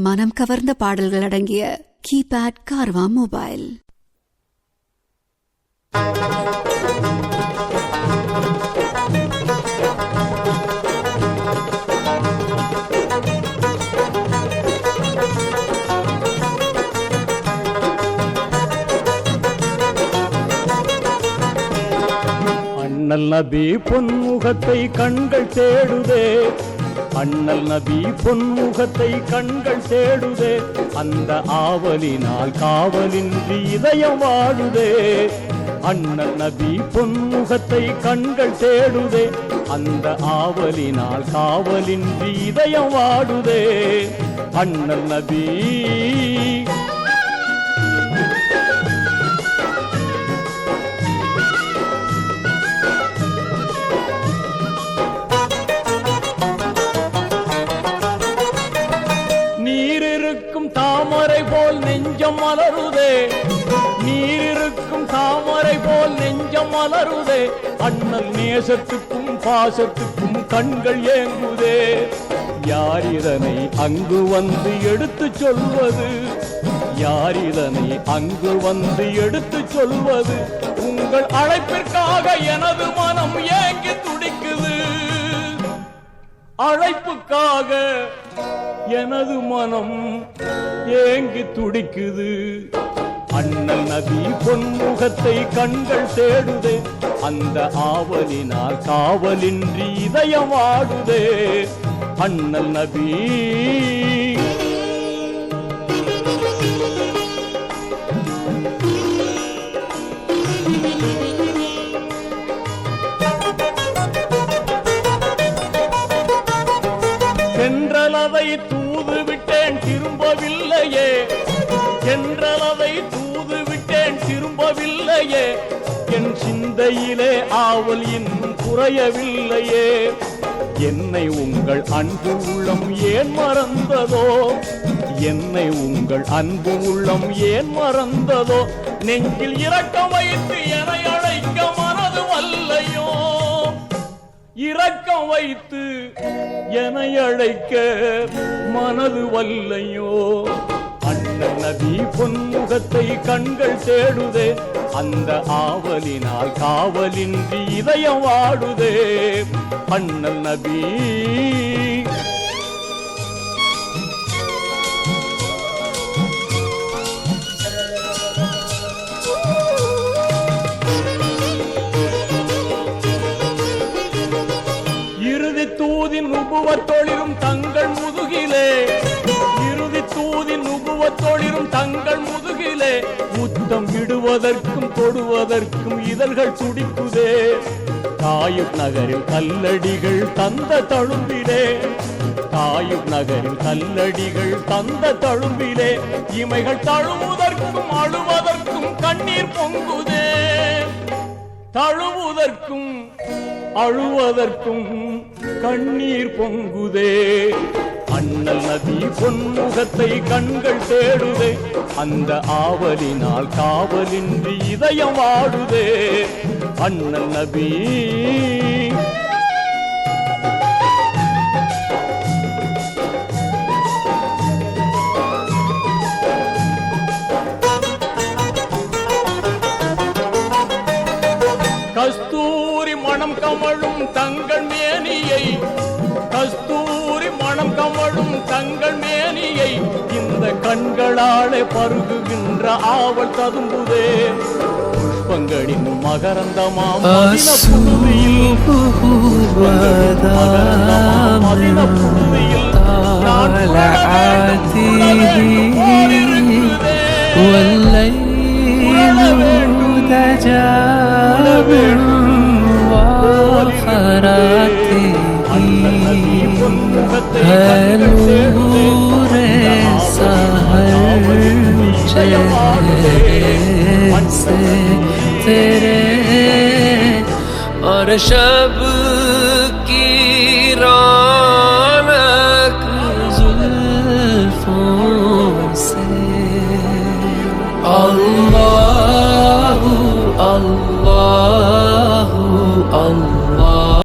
மனம் கவர்ந்த பாடல்கள் அடங்கிய கீபேட் கார்வா மொபைல். அண்ணல் நபி பொன்முகத்தை கண்கள் தேடுதே, அண்ணல் நபி பொன்முகத்தை கண்கள் தேடுதே, அந்த ஆவலினால் காவலின்றி இதயம் வாடுதே. அண்ணல் நபி பொன்முகத்தை கண்கள் தேடுதே, அந்த ஆவலினால் காவலின்றி இதயம் வாடுதே. அண்ணல் நபி தாமரை போல் நெஞ்சம் மலருதே, நீரிருக்கும் தாமரை போல் நெஞ்சம் மலருதே. அண்ணல் நேசத்துக்கும் பாசத்துக்கும் கண்கள் ஏங்குதே. யார் இதனை அங்கு வந்து எடுத்து சொல்வது, யார் இதனை அங்கு வந்து எடுத்து சொல்வது. உங்கள் அழைப்பிற்காக எனது மனம் ஏங்கி துடிக்குது, அழைப்புக்காக எனது மனம் ஏங்கி துடிக்குது. அண்ணல் நபி பொன்முகத்தை கண்கள் தேடுதே, அந்த ஆவலினால் காவலின்றி இதயம் வாடுதே. அண்ணல் நபி சென்றலதை தூது விட்டேன் திரும்பவில்லையே, சென்றலதை தூது விட்டேன் திரும்பவில்லையே. என் சிந்தையிலே ஆவல் இன்னும் குறையவில்லையே. என்னை உங்கள் அன்பு உள்ளம் ஏன் மறந்ததோ, என்னை உங்கள் அன்பு உள்ளம் ஏன் மறந்ததோ. நெஞ்சில் இரக்கம் வைத்து என்னை அழைக்க மனது வல்லையோ, இரக்கம் வைத்து என்னை அழைக்க மனது வல்லையோ. அண்ணல் நபி பொன்முகத்தை கண்கள் தேடுதே, அந்த ஆவலினால் காவலின்றி இதயம் வாடுதே. அண்ணல் நபி இறுதி தூதின் உபுவத்தொழிலும் தங்கள் முதுகிலே, இறுதி தூதின் உபுவத்தொழிலும் தங்கள் முதுகிலே. முத்தம் விடுவதற்கும் தொடுவதற்கும் இதழ்கள் துடிக்குதே. தாயூப் நகரில் கல்லடிகள் தந்த தழும்பிலே, தாயூப் நகரில் கல்லடிகள் தந்த தழும்பிலே. இமைகள் தழுவதற்கும் அழுவதற்கும் கண்ணீர் பொங்குதே, தழுவதற்கும் அழுவதற்கும் கண்ணீர் பொங்குதே. அண்ணல் நபி பொன்முகத்தை கண்கள் தேடுதே, அந்த ஆவலினால் காவலின்றி இதயம் வாடுதே. அண்ணல் நபி கஸ்தூரி மனம் கமழும் தங்கள் மேனியை, கஸ்தூரி மனம் கமழும் தங்கள் மேனியை. இந்த கண்களாலே பருகுகின்ற ஆவல் ததும்புதே. புஷ்பங்களின் மகரந்தமாம் மதின புதுவையில், மதின புதுவையில் तेरे और शब